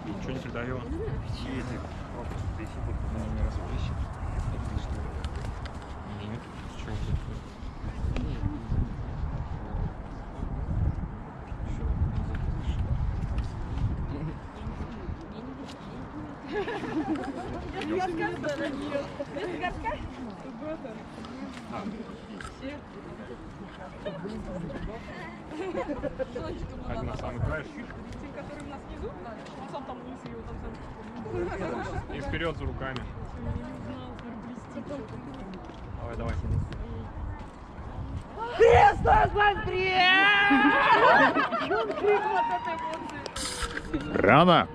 Ничего не придаю. Нет, что на самый краешек. Который у нас внизу, он сам там лысый, его там сам. И вперед за руками. Давай, давай. Христос воскрес! Рано!